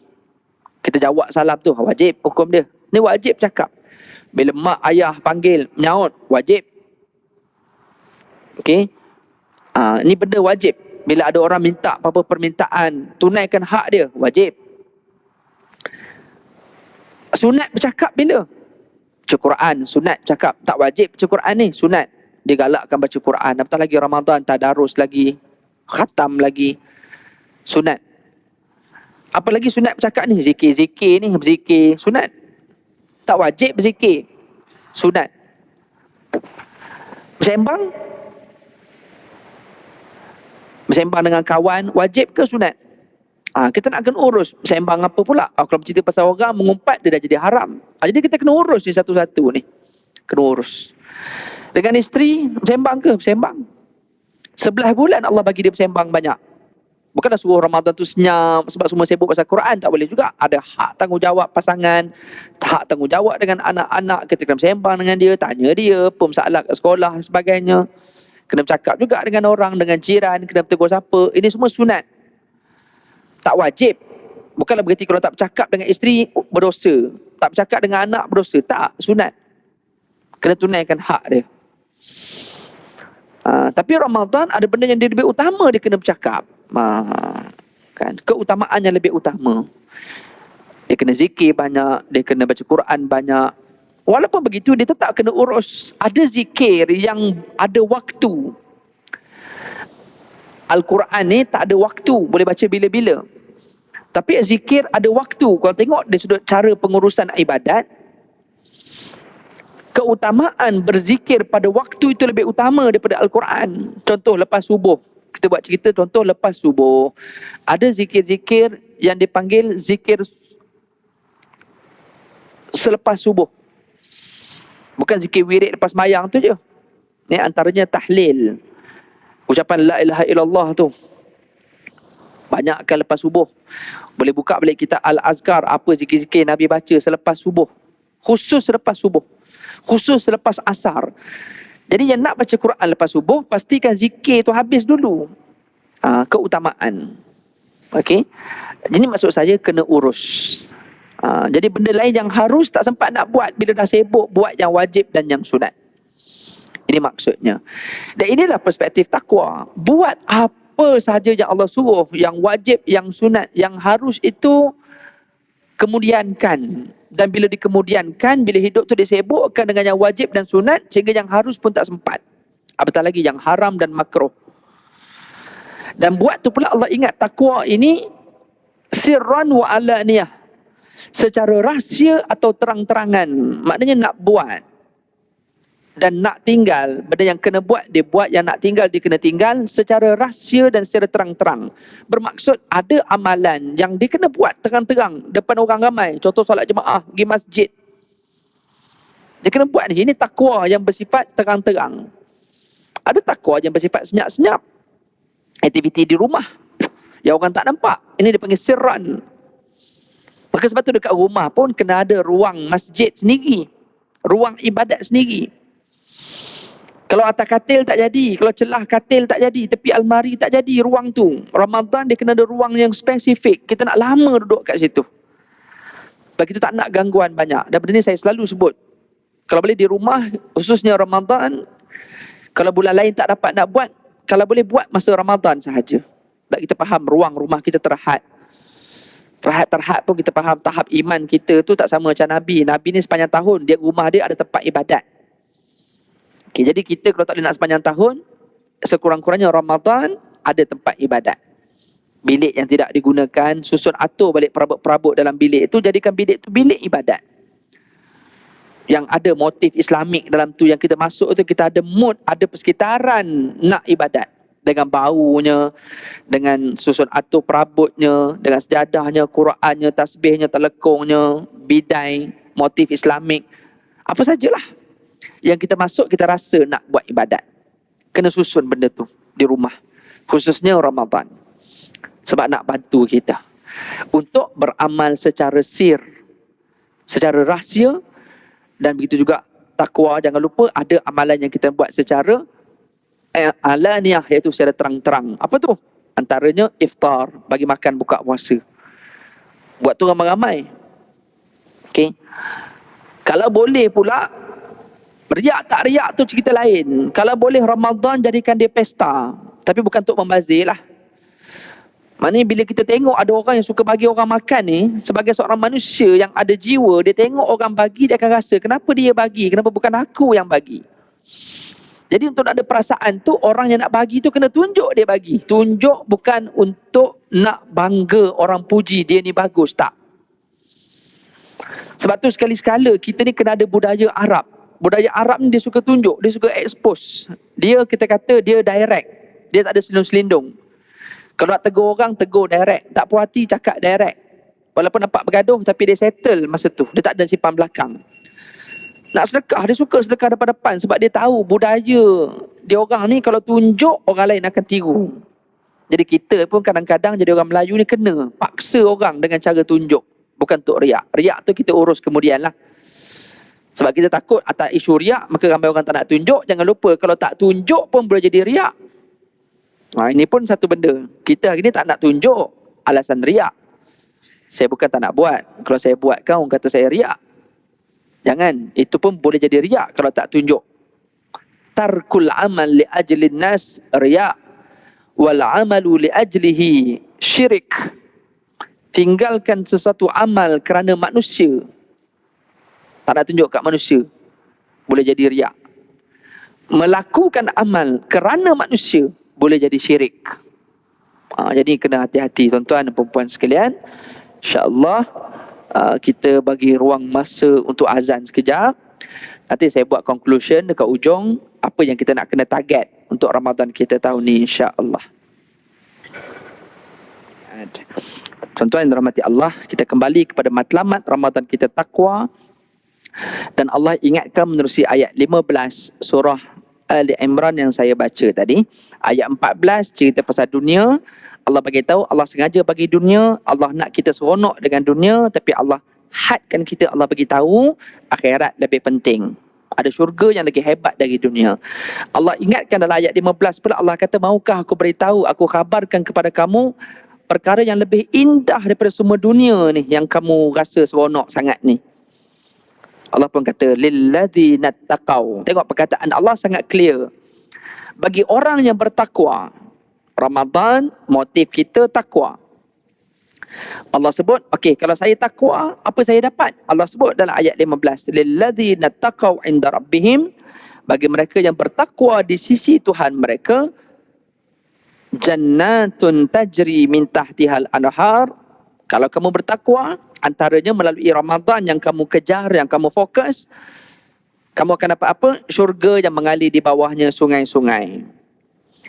kita jawab salam tu, wajib hukum dia. Ni wajib cakap. Bila mak ayah panggil, menyaut, wajib. Okey. Ni benda wajib. Bila ada orang minta apa-apa permintaan, tunaikan hak dia, wajib. Sunat bercakap bila? Baca Quran, sunat bercakap. Tak wajib baca Quran ni, sunat. Dia galakkan baca Quran. Apatah lagi Ramadan, tadarus lagi, khatam lagi, sunat. Apa lagi sunat bercakap ni? Zikir-zikir ni, berzikir, sunat. Tak wajib berzikir, sunat. Bersembang dengan kawan, wajib ke sunat? Kita nak kena urus bersembang apa pula. Kalau bercerita pasal orang, mengumpat, dia dah jadi haram. Jadi kita kena urus ni satu-satu ni. Kena urus. Dengan isteri, bersembang ke? Bersembang. 11 bulan Allah bagi dia bersembang banyak. Bukanlah suruh Ramadan tu senyap sebab semua sibuk pasal Quran, tak boleh juga. Ada hak tanggungjawab pasangan, hak tanggungjawab dengan anak-anak. Kita kena bersembang dengan dia, tanya dia apa masalah kat sekolah dan sebagainya. Kena bercakap juga dengan orang, dengan jiran, kena bertegur siapa. Ini semua sunat. Tak wajib. Bukanlah berarti kalau tak bercakap dengan isteri berdosa, tak bercakap dengan anak berdosa. Tak, sunat. Kena tunaikan hak dia. Tapi Ramadan ada benda yang dia lebih utama, dia kena bercakap. Kan, keutamaan yang lebih utama. Dia kena zikir banyak, dia kena baca Quran banyak. Walaupun begitu, dia tetap kena urus. Ada zikir yang ada waktu. Al-Quran ni tak ada waktu, boleh baca bila-bila. Tapi zikir ada waktu. Kalau tengok dari sudut cara pengurusan ibadat, keutamaan berzikir pada waktu itu lebih utama daripada Al-Quran. Contoh lepas subuh. Kita buat cerita contoh lepas subuh. Ada zikir-zikir yang dipanggil zikir selepas subuh. Bukan zikir wirid lepas mayang tu je. Ni antaranya tahlil. Ucapan la ilaha illallah tu. Banyakkan lepas subuh. Boleh buka balik kitab Al-Azkar, apa zikir-zikir Nabi baca selepas subuh. Khusus selepas subuh. Khusus selepas asar. Jadi yang nak baca Quran lepas subuh, pastikan zikir tu habis dulu. Keutamaan. Okey. Jadi maksud saya kena urus. Jadi benda lain yang harus tak sempat nak buat bila dah sibuk buat yang wajib dan yang sunat. Ini maksudnya. Dan inilah perspektif takwa. Buat apa sahaja yang Allah suruh, yang wajib, yang sunat, yang harus itu kemudiankan. Dan bila dikemudiankan, bila hidup tu disibukkan dengan yang wajib dan sunat, sehingga yang harus pun tak sempat. Apatah lagi yang haram dan makruh. Dan buat tu pula Allah ingat takwa ini sirran wa alaniyah. Secara rahsia atau terang-terangan. Maknanya nak buat dan nak tinggal, benda yang kena buat dia buat, yang nak tinggal dia kena tinggal secara rahsia dan secara terang-terang. Bermaksud ada amalan yang dia kena buat terang-terang depan orang ramai. Contoh solat jemaah, pergi masjid, dia kena buat ni. Ini takwa yang bersifat terang-terang. Ada takwa yang bersifat senyap-senyap, aktiviti di rumah yang orang tak nampak, ini dipanggil sirran. Maka sebab tu dekat rumah pun kena ada ruang masjid sendiri, ruang ibadat sendiri. Kalau atas katil tak jadi, kalau celah katil tak jadi, tepi almari tak jadi, ruang tu. Ramadan dia kena ada ruang yang spesifik. Kita nak lama duduk kat situ. Sebab kita tak nak gangguan banyak. Dan benda ni saya selalu sebut. Kalau boleh di rumah, khususnya Ramadan, kalau bulan lain tak dapat nak buat, kalau boleh buat masa Ramadan sahaja. Sebab kita faham ruang rumah kita terhad. Terhad pun kita faham tahap iman kita tu tak sama macam Nabi. Nabi ni sepanjang tahun, dia rumah dia ada tempat ibadat. Okay, jadi kita kalau tak boleh nak sepanjang tahun, sekurang-kurangnya Ramadan ada tempat ibadat. Bilik yang tidak digunakan, susun atur balik perabot-perabot dalam bilik itu, jadikan bilik itu bilik ibadat. Yang ada motif Islamik dalam tu, yang kita masuk tu kita ada mood, ada persekitaran nak ibadat. Dengan baunya, dengan susun atur perabotnya, dengan sejadahnya, Qurannya, tasbihnya, telekongnya, bidai, motif Islamik. Apa sajalah yang kita masuk, kita rasa nak buat ibadat. Kena susun benda tu di rumah. Khususnya Ramadan. Sebab nak bantu kita untuk beramal secara sir, secara rahsia. Dan begitu juga takwa, jangan lupa ada amalan yang kita buat secara alaniyah, iaitu secara terang-terang. Apa tu? Antaranya iftar, bagi makan buka puasa. Buat tu ramai-ramai. Okay. Kalau boleh pula, riak tak riak tu cerita lain. Kalau boleh Ramadan jadikan dia pesta. Tapi bukan untuk membazir lah. Maknanya bila kita tengok ada orang yang suka bagi orang makan ni, sebagai seorang manusia yang ada jiwa, dia tengok orang bagi, dia akan rasa, kenapa dia bagi? Kenapa bukan aku yang bagi? Jadi untuk nak ada perasaan tu, orang yang nak bagi tu kena tunjuk dia bagi. Tunjuk bukan untuk nak bangga orang puji dia ni bagus, tak. Sebab tu sekali-sekala kita ni kena ada budaya Arab. Budaya Arab ni dia suka tunjuk, dia suka expose. Dia, kita kata dia direct. Dia tak ada selindung-selindung. Kalau nak tegur orang, tegur direct. Tak puas hati, cakap direct. Walaupun nampak bergaduh, tapi dia settle masa tu. Dia tak ada simpan belakang. Nak sedekah, dia suka sedekah depan-depan. Sebab dia tahu budaya dia orang ni, kalau tunjuk, orang lain akan tiru. Jadi kita pun kadang-kadang jadi orang Melayu ni kena paksa orang dengan cara tunjuk. Bukan untuk riak. Riak tu kita urus kemudian lah. Sebab kita takut atas isu riak, maka ramai orang tak nak tunjuk. Jangan lupa, kalau tak tunjuk pun boleh jadi riak. Ini pun satu benda. Kita hari ni tak nak tunjuk, alasan riak. Saya bukan tak nak buat. Kalau saya buat kan, orang kata saya riak. Jangan. Itu pun boleh jadi riak kalau tak tunjuk. Tarkul amal li ajlin nas riak. Wal amalu li ajlihi syirik. Tinggalkan sesuatu amal kerana manusia. Tak nak tunjuk kat manusia, boleh jadi riak. Melakukan amal kerana manusia, boleh jadi syirik. Jadi kena hati-hati tuan-tuan dan perempuan sekalian. InsyaAllah kita bagi ruang masa untuk azan sekejap. Nanti saya buat conclusion dekat ujung apa yang kita nak kena target untuk Ramadan kita tahun ni, insya-Allah. Tuan-tuan yang dirahmati Allah, kita kembali kepada matlamat Ramadan kita takwa. Dan Allah ingatkan menerusi ayat 15 surah Ali Imran yang saya baca tadi. Ayat 14 cerita pasal dunia. Allah bagi tahu, Allah sengaja bagi dunia, Allah nak kita seronok dengan dunia, tapi Allah hadkan kita, Allah bagi tahu akhirat lebih penting. Ada syurga yang lagi hebat dari dunia. Allah ingatkan dalam ayat 15 pula, Allah kata, maukah aku beritahu, aku khabarkan kepada kamu perkara yang lebih indah daripada semua dunia ni, yang kamu rasa seronok sangat ni. Allah pun kata, lilladzina taqaw. Tengok perkataan Allah sangat clear. Bagi orang yang bertakwa, Ramadan, motif kita takwa. Allah sebut, okey, kalau saya takwa, apa saya dapat? Allah sebut dalam ayat 15, lilladzina taqaw inda rabbihim, bagi mereka yang bertakwa di sisi Tuhan mereka, jannatun tajri min tahtihal anhar. Kalau kamu bertakwa, antaranya melalui Ramadan yang kamu kejar, yang kamu fokus, kamu akan dapat apa? Syurga yang mengalir di bawahnya sungai-sungai.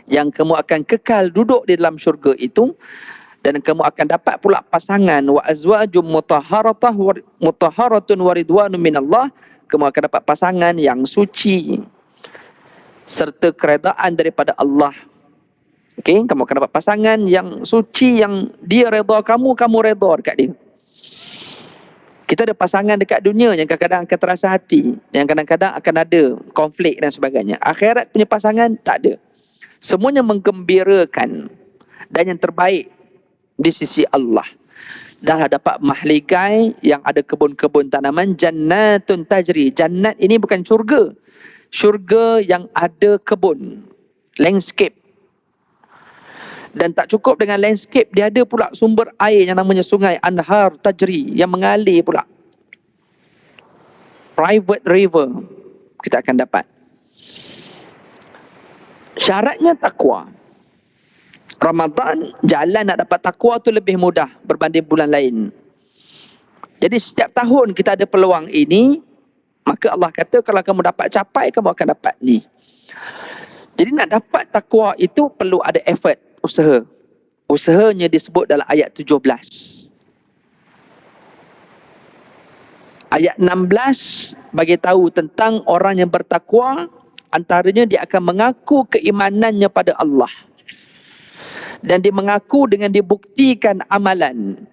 Yang kamu akan kekal duduk di dalam syurga itu. Dan kamu akan dapat pula pasangan, wa azwajum mutahharatun wa ridwanun minallah. Kamu akan dapat pasangan yang suci serta keredaan daripada Allah. Okey, kamu akan dapat pasangan yang suci, yang dia redha kamu, kamu redha dekat dia. Kita ada pasangan dekat dunia yang kadang-kadang akan terasa hati, yang kadang-kadang akan ada konflik dan sebagainya. Akhirat punya pasangan tak ada. Semuanya menggembirakan dan yang terbaik di sisi Allah. Dah dapat mahligai yang ada kebun-kebun tanaman, jannatun tajri. Jannat ini bukan syurga. Syurga yang ada kebun, landscape. Dan tak cukup dengan landscape, dia ada pula sumber air yang namanya sungai, anhar tajri, yang mengalir pula. Private river kita akan dapat. Syaratnya takwa. Ramadan, jalan nak dapat takwa tu lebih mudah berbanding bulan lain. Jadi setiap tahun kita ada peluang ini, maka Allah kata kalau kamu dapat capai, kamu akan dapat ni. Jadi nak dapat takwa itu perlu ada effort, usaha. Usahanya disebut dalam ayat 17. Ayat 16 bagi tahu tentang orang yang bertakwa, antaranya dia akan mengaku keimanannya pada Allah. Dan dia mengaku dengan dibuktikan amalan.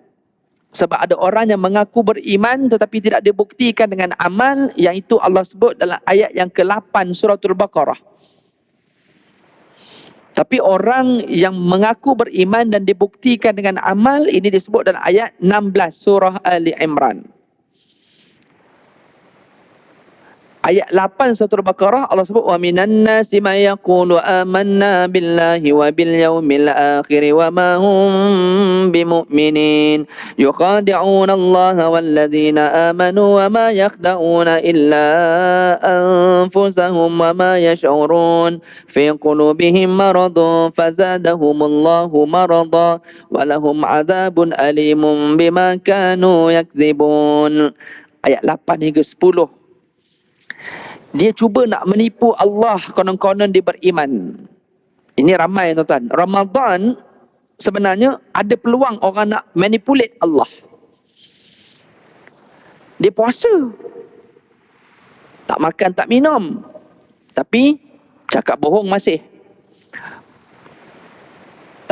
Sebab ada orang yang mengaku beriman tetapi tidak dibuktikan dengan amal, yang itu Allah sebut dalam ayat yang ke-8 suratul Baqarah. Tapi orang yang mengaku beriman dan dibuktikan dengan amal, ini disebut dalam ayat 16 surah Ali Imran. Ayat 8 surah Al-Baqarah, Allah sebut, wa minan nasi may yaqulu amanna billahi wa bil yaumil akhir wa ma hum bimu'minin yukhadi'una Allah wal ladzina amanu wa ma yakhda'una illa anfusahum wa ma yash'urun fi qulubihim maradun fazadahumullahu marada wa lahum adzabun alimun bima kanu yakdzibun. Ayat 8 hingga 10. Dia cuba nak menipu Allah, konon-konon dia beriman. Ini ramai tuan-tuan. Ramadan sebenarnya ada peluang orang nak manipulate Allah. Dia puasa, tak makan, tak minum, tapi cakap bohong masih.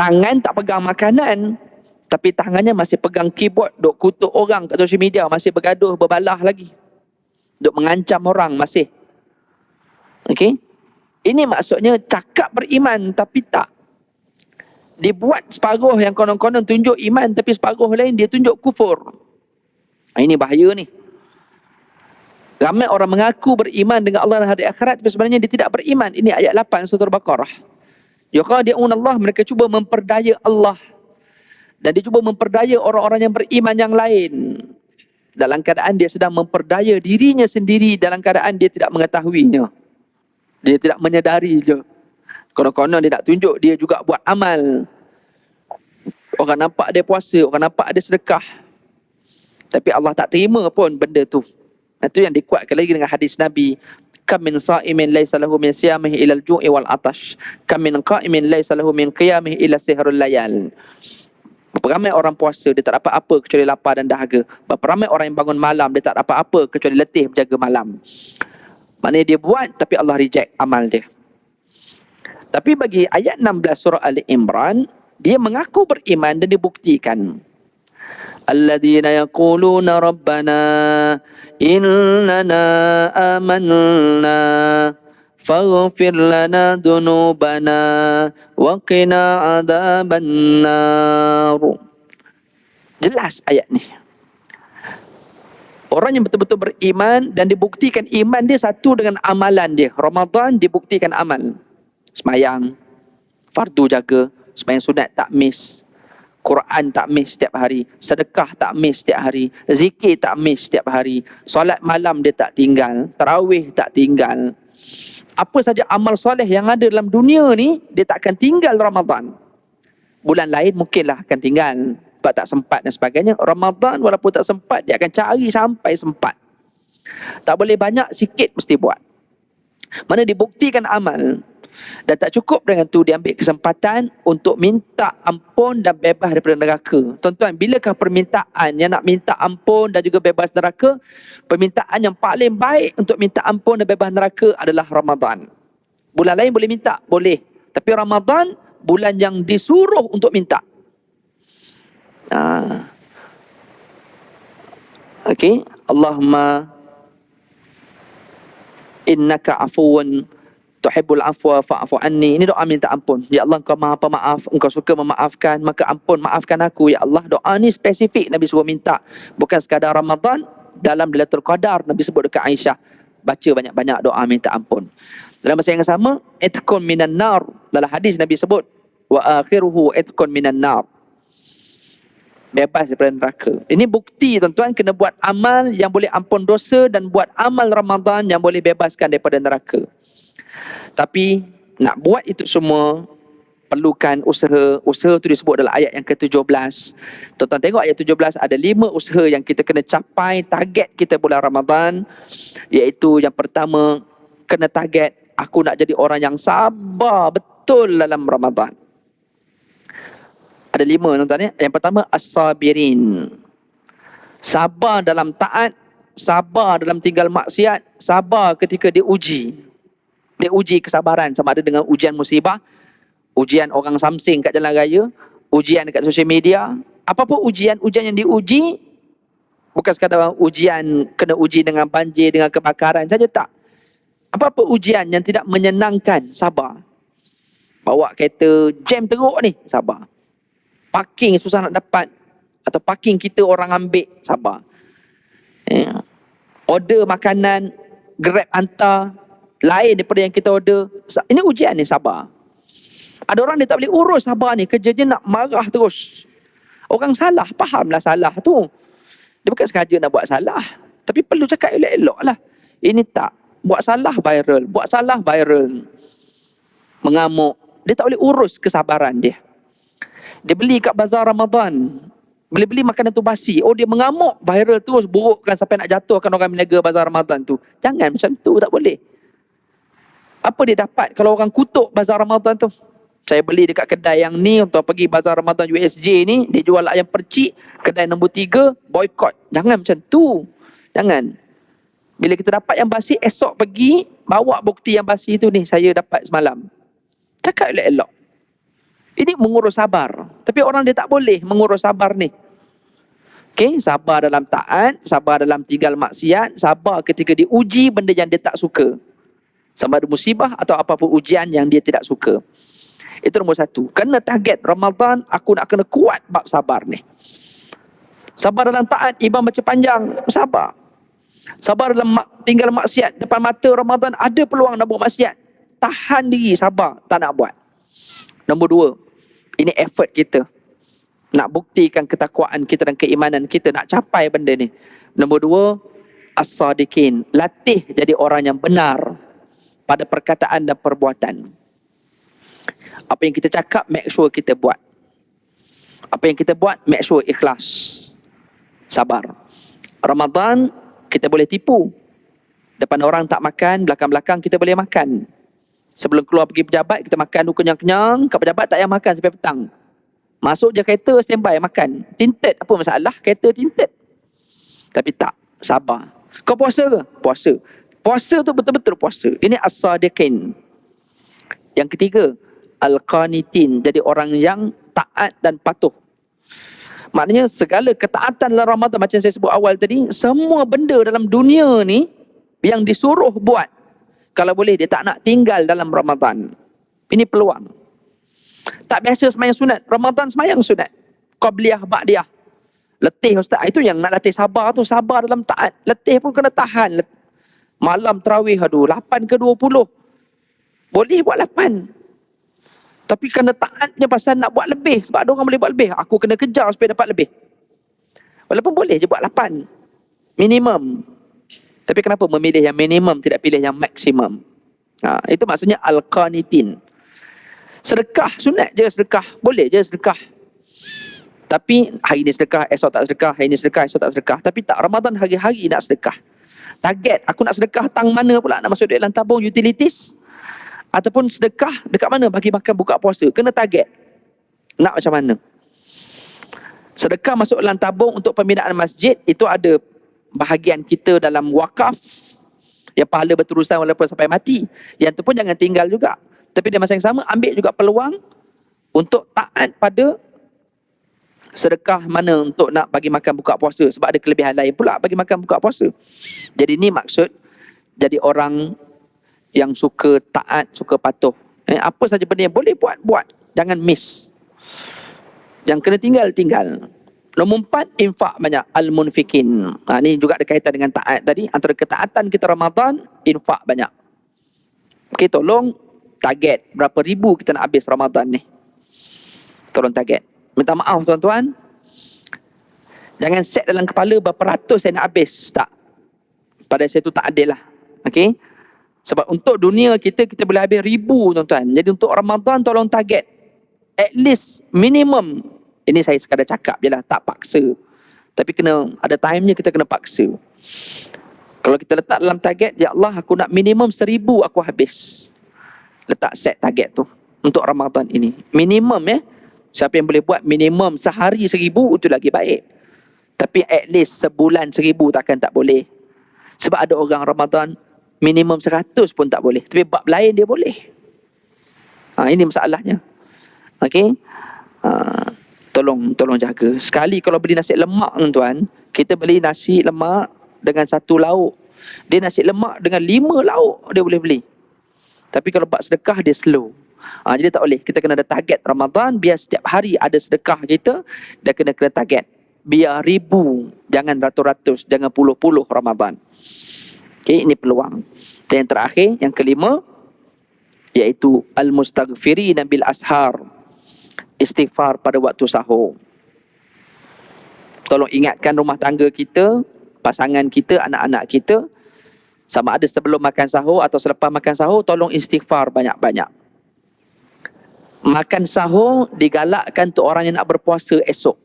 Tangan tak pegang makanan, tapi tangannya masih pegang keyboard, duk kutuk orang kat social media, masih bergaduh, berbalah lagi. Duk mengancam orang masih. Okey? Ini maksudnya cakap beriman tapi tak. Dibuat separuh yang konon-konon tunjuk iman, tapi separuh lain dia tunjuk kufur. Ini bahaya ni. Ramai orang mengaku beriman dengan Allah dan hari akhirat, tapi sebenarnya dia tidak beriman. Ini ayat 8 surah Al-Baqarah. Yukhadi'un Allah, mereka cuba memperdaya Allah. Dan dia cuba memperdaya orang-orang yang beriman yang lain. Dalam keadaan dia sedang memperdaya dirinya sendiri, dalam keadaan dia tidak mengetahuinya. Dia tidak menyedari je. Konon-konon dia nak tunjuk dia juga buat amal. Orang nampak dia puasa, orang nampak dia sedekah, tapi Allah tak terima pun benda tu. Itu yang dikuatkan lagi dengan hadis Nabi, kam min sa'imin laysa lahu min siyamihi ila al-ju'i wal atash, kam min qa'imin laysa lahu min qiyamihi ila sihrul layal. Berapa ramai orang puasa, dia tak dapat apa kecuali lapar dan dahaga. Berapa ramai orang yang bangun malam, dia tak dapat apa kecuali letih berjaga malam. Maknanya dia buat, tapi Allah reject amal dia. Tapi bagi ayat 16 surah Ali Imran, dia mengaku beriman dan dibuktikan. Alladzina yaquluna rabbana innana amanna faghfir lana dhunubana wa qina adzabannar. Jelas ayat ni. Orang yang betul-betul beriman dan dibuktikan iman dia satu dengan amalan dia. Ramadan dibuktikan amal. Semayang, fardu jaga, semayang sunat tak miss, Quran tak miss setiap hari, sedekah tak miss setiap hari, zikir tak miss setiap hari, solat malam dia tak tinggal, tarawih tak tinggal. Apa saja amal soleh yang ada dalam dunia ni, dia tak akan tinggal Ramadan. Bulan lain mungkinlah akan tinggal, sebab tak sempat dan sebagainya. Ramadan walaupun tak sempat, dia akan cari sampai sempat. Tak boleh banyak, sikit mesti buat. Mana dibuktikan amal. Dan tak cukup dengan tu, dia ambil kesempatan untuk minta ampun dan bebas daripada neraka. Tuan-tuan, bilakah permintaan yang nak minta ampun dan juga bebas neraka? Permintaan yang paling baik untuk minta ampun dan bebas neraka adalah Ramadan. Bulan lain boleh minta? Boleh. Tapi Ramadan, bulan yang disuruh untuk minta. Okey, Allahumma innaka afuwun tuhibbul afwa fa'fu anni. Ini doa minta ampun. Ya Allah, Engkau Maha Pemaaf, Engkau suka memaafkan, maka ampun, maafkan aku ya Allah. Doa ni spesifik Nabi suruh minta, bukan sekadar Ramadan. Dalam Lailatul Qadar Nabi sebut dekat Aisyah, baca banyak-banyak doa minta ampun. Dalam masa yang sama, itqun minan nar, dalam hadis Nabi sebut wa akhiruhu itqun minan nar, bebas daripada neraka. Ini bukti tuan-tuan, kena buat amal yang boleh ampun dosa dan buat amal Ramadan yang boleh bebaskan daripada neraka. Tapi nak buat itu semua perlukan usaha. Usaha tu disebut dalam ayat yang ke-17. Tuan-tuan tengok ayat 17, ada 5 usaha yang kita kena capai target kita bulan Ramadan. Iaitu yang pertama, kena target aku nak jadi orang yang sabar betul dalam Ramadan. Ada 5 tuan-tuan ya. Yang pertama, as-sabirin. Sabar dalam taat, sabar dalam tinggal maksiat, sabar ketika diuji. Dia uji kesabaran, sama ada dengan ujian musibah, ujian orang samsing kat jalan raya, ujian dekat sosial media. Apa-apa ujian yang diuji, bukan sekadar ujian kena uji dengan banjir, dengan kebakaran saja, tak. Apa-apa ujian yang tidak menyenangkan, sabar. Bawa kereta jam teruk ni, sabar. Parking susah nak dapat, atau parking kita orang ambil, sabar. Order makanan, Grab hantar lain daripada yang kita order. Ini ujian ni, sabar. Ada orang dia tak boleh urus sabar ni, kerjanya nak marah terus. Orang salah, fahamlah salah tu. Dia bukan sengaja nak buat salah, tapi perlu cakap elok-elok lah. Ini tak, buat salah viral, buat salah viral. Mengamuk, dia tak boleh urus kesabaran dia. Dia beli kat bazar Ramadan, beli makanan tu basi, dia mengamuk, viral terus, burukkan sampai nak jatuhkan orang meniaga bazar Ramadan tu. Jangan macam tu, tak boleh. Apa dia dapat kalau orang kutuk bazar Ramadan tu? Saya beli dekat kedai yang ni, untuk pergi bazar Ramadan USJ ni, dia jual ayam percik, kedai nombor 3, boykot. Jangan macam tu. Jangan. Bila kita dapat yang basi, esok pergi, bawa bukti yang basi tu ni, saya dapat semalam. Cakap elok-elok. Ini mengurus sabar. Tapi orang dia tak boleh mengurus sabar ni. Okay, sabar dalam taat, sabar dalam tinggal maksiat, sabar ketika diuji benda yang dia tak suka. Sama ada musibah atau apa-apa ujian yang dia tidak suka. Itu nombor 1. Kena target Ramadan, aku nak kena kuat bab sabar ni. Sabar dalam taat, imam baca panjang, sabar. Sabar dalam tinggal maksiat, depan mata Ramadan ada peluang nak buat maksiat, tahan diri, sabar, tak nak buat. Nombor 2, ini effort kita. Nak buktikan ketakwaan kita dan keimanan kita, nak capai benda ni. Nombor 2, as-sadiqin. Latih jadi orang yang benar pada perkataan dan perbuatan. Apa yang kita cakap, make sure kita buat. Apa yang kita buat, make sure ikhlas. Sabar. Ramadan, kita boleh tipu. Depan orang tak makan, belakang-belakang kita boleh makan. Sebelum keluar pergi pejabat, kita makan dulu kenyang-kenyang. Kat pejabat tak payah makan sampai petang. Masuk je kereta, standby makan. Tinted, apa masalah? Kereta tinted. Tapi tak, sabar. Kau puasa ke? Puasa. Puasa tu betul-betul puasa. Ini as-sadiqin. Yang ketiga, al-qanitin. Jadi orang yang taat dan patuh. Maknanya segala ketaatan dalam Ramadan, macam saya sebut awal tadi, semua benda dalam dunia ni yang disuruh buat, kalau boleh dia tak nak tinggal dalam Ramadan. Ini peluang. Tak biasa semayang sunat, Ramadan semayang sunat. Qabliyah, ba'diyah. Letih ustaz, itu yang nak latih sabar tu, sabar dalam taat. Letih pun kena tahan. Malam tarawih, 8 ke 20. Boleh buat 8. Tapi kena taatnya pasal nak buat lebih. Sebab ada orang boleh buat lebih. Aku kena kejar supaya dapat lebih. Walaupun boleh je buat 8. Minimum. Tapi kenapa memilih yang minimum, tidak pilih yang maksimum? Itu maksudnya al-qanitin. Sedekah, sunat je sedekah. Boleh je sedekah. Tapi hari ni sedekah, esok tak sedekah. Hari ni sedekah, esok tak sedekah. Tapi tak, Ramadan hari-hari nak sedekah. Target, aku nak sedekah tang mana pula? Nak masuk duit dalam tabung utilities? Ataupun sedekah dekat mana bagi makan buka puasa? Kena target. Nak macam mana? Sedekah masuk dalam tabung untuk pembinaan masjid, itu ada bahagian kita dalam wakaf yang pahala berterusan walaupun sampai mati. Yang tu pun jangan tinggal juga. Tapi di masa yang sama ambil juga peluang untuk taat pada sedekah mana untuk nak bagi makan buka puasa. Sebab ada kelebihan lain pula bagi makan buka puasa. Jadi ni maksud jadi orang yang suka taat, suka patuh. Apa saja benda yang boleh buat. Jangan miss. Yang kena tinggal. Nombor 4, infak banyak. Al-munfikin. Ni juga ada kaitan dengan taat tadi. Antara ketaatan kita Ramadan, infak banyak. Okay, tolong target berapa ribu kita nak habis Ramadan ni. Tolong target. Minta maaf tuan-tuan. Jangan set dalam kepala berapa ratus saya nak habis. Tak. Pada saya tu tak adil lah. Okay. Sebab untuk dunia kita boleh habis ribu tuan-tuan. Jadi untuk Ramadan tolong target. At least minimum. Ini saya sekadar cakap je lah, tak paksa. Tapi kena ada time-nya kita kena paksa. Kalau kita letak dalam target, ya Allah aku nak minimum 1000 aku habis. Letak set target tu untuk Ramadan ini. Minimum siapa yang boleh buat minimum sehari 1000 itu lagi baik. Tapi at least sebulan 1000 takkan tak boleh. Sebab ada orang Ramadan minimum 100 pun tak boleh. Tapi bab lain dia boleh. Ini masalahnya. Okey. Tolong jaga. Sekali kalau beli nasi lemak tuan-tuan, kita beli nasi lemak dengan 1 lauk. Dia nasi lemak dengan 5 lauk dia boleh beli. Tapi kalau bab sedekah dia slow. Jadi tak boleh. Kita kena ada target Ramadan, biar setiap hari ada sedekah kita, dia kena target. Biar 1000, jangan ratus-ratus, jangan puluh-puluh Ramadan. Okay, ini peluang. Dan yang terakhir, yang kelima, iaitu al-mustaghfirina bil ashar. Istighfar pada waktu sahur. Tolong ingatkan rumah tangga kita, pasangan kita, anak-anak kita, sama ada sebelum makan sahur atau selepas makan sahur, tolong istighfar banyak-banyak. Makan sahur digalakkan untuk orang yang nak berpuasa esok.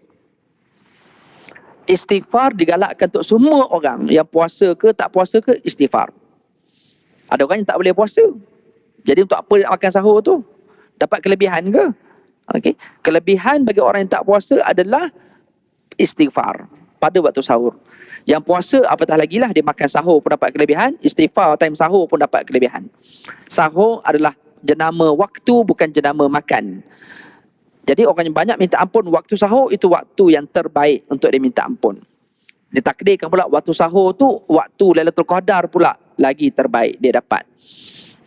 Istighfar digalakkan untuk semua orang, yang puasa ke tak puasa ke, istighfar. Ada orang yang tak boleh puasa. Jadi untuk apa nak makan sahur tu? Dapat kelebihan ke? Okay. Kelebihan bagi orang yang tak puasa adalah istighfar pada waktu sahur. Yang puasa apatah lagi lah, dia makan sahur pun dapat kelebihan, istighfar time sahur pun dapat kelebihan. Sahur adalah jenama waktu, bukan jenama makan. Jadi orang yang banyak minta ampun waktu sahur, itu waktu yang terbaik untuk dia minta ampun. Ditakdirkan pula waktu sahur tu waktu Lailatul Qadar pula lagi terbaik dia dapat.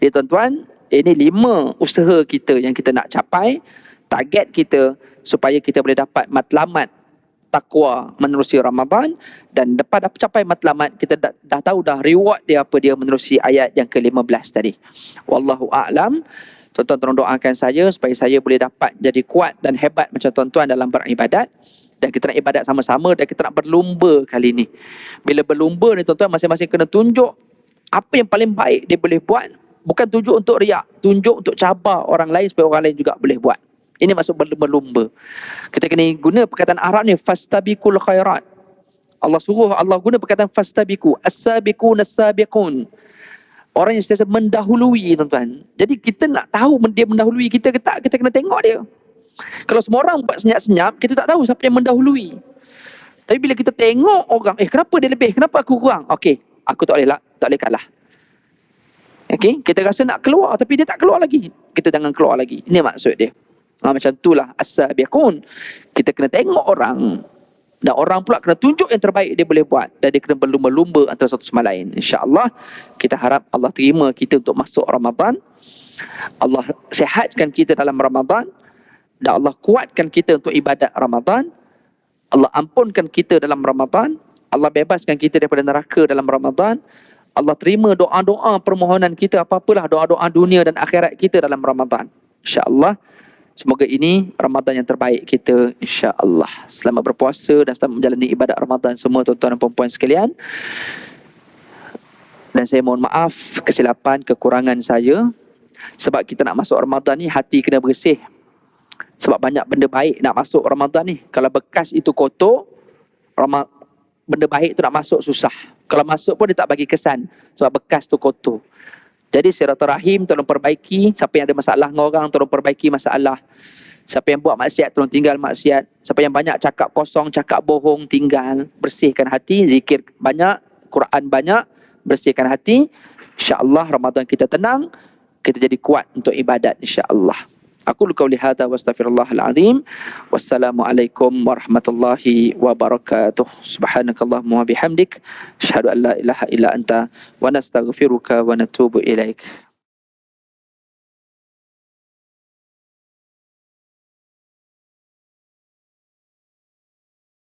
Jadi tuan-tuan, ini 5 usaha kita yang kita nak capai. Target kita supaya kita boleh dapat matlamat takwa menerusi Ramadan, dan lepas dah capai matlamat kita dah tahu dah reward dia apa dia menerusi ayat yang ke-15 tadi. Wallahu a'lam. Tuan-tuan tolong doakan saya supaya saya boleh dapat jadi kuat dan hebat macam tuan-tuan dalam beribadat, dan kita nak ibadat sama-sama, dan kita nak berlumba kali ni. Bila berlumba ni tuan-tuan, masing-masing kena tunjuk apa yang paling baik dia boleh buat. Bukan tunjuk untuk riak, tunjuk untuk cabar orang lain supaya orang lain juga boleh buat. Ini maksud berlumba-lumba. Kita kena guna perkataan Arab ni, fastabiqul khairat. Allah suruh, Allah guna perkataan fastabiqu, as-sabiqun as-sabiqun. Orang yang sentiasa mendahului, tuan-tuan. Jadi kita nak tahu dia mendahului kita ke tak, kita kena tengok dia. Kalau semua orang buat senyap-senyap, kita tak tahu siapa yang mendahului. Tapi bila kita tengok orang, kenapa dia lebih, kenapa aku kurang? Okey, aku tak boleh kalah. Okey, kita rasa nak keluar tapi dia tak keluar lagi. Kita jangan keluar lagi. Ini maksud dia. Macam itulah as-sabiqun. Kita kena tengok orang. Dan orang pula kena tunjuk yang terbaik dia boleh buat. Dan dia kena berlumba-lumba antara satu sama lain. InsyaAllah kita harap Allah terima kita untuk masuk Ramadan. Allah sihatkan kita dalam Ramadan. Dan Allah kuatkan kita untuk ibadat Ramadan. Allah ampunkan kita dalam Ramadan. Allah bebaskan kita daripada neraka dalam Ramadan. Allah terima doa-doa permohonan kita, apa-apalah doa-doa dunia dan akhirat kita dalam Ramadan. InsyaAllah. Semoga ini Ramadan yang terbaik kita, insya-Allah. Selamat berpuasa dan selamat menjalani ibadat Ramadan semua tuan-tuan dan puan-puan sekalian. Dan saya mohon maaf kesilapan, kekurangan saya. Sebab kita nak masuk Ramadan ni, hati kena bersih. Sebab banyak benda baik nak masuk Ramadan ni. Kalau bekas itu kotor, benda baik tu nak masuk susah. Kalau masuk pun dia tak bagi kesan. Sebab bekas tu kotor. Jadi silaturahim tolong perbaiki. Siapa yang ada masalah dengan orang, tolong perbaiki masalah. Siapa yang buat maksiat, tolong tinggal maksiat. Siapa yang banyak cakap kosong, cakap bohong, tinggal. Bersihkan hati, zikir banyak, Quran banyak. Bersihkan hati. InsyaAllah Ramadan kita tenang. Kita jadi kuat untuk ibadat insyaAllah. Aku qauli hadza wa astaghfirullahal azim. Wassalamualaikum warahmatullahi wabarakatuh. Subhanakallahumma wa bihamdik, asyhadu an la ilaha illa anta wa nastaghfiruka wa natubu ilaik.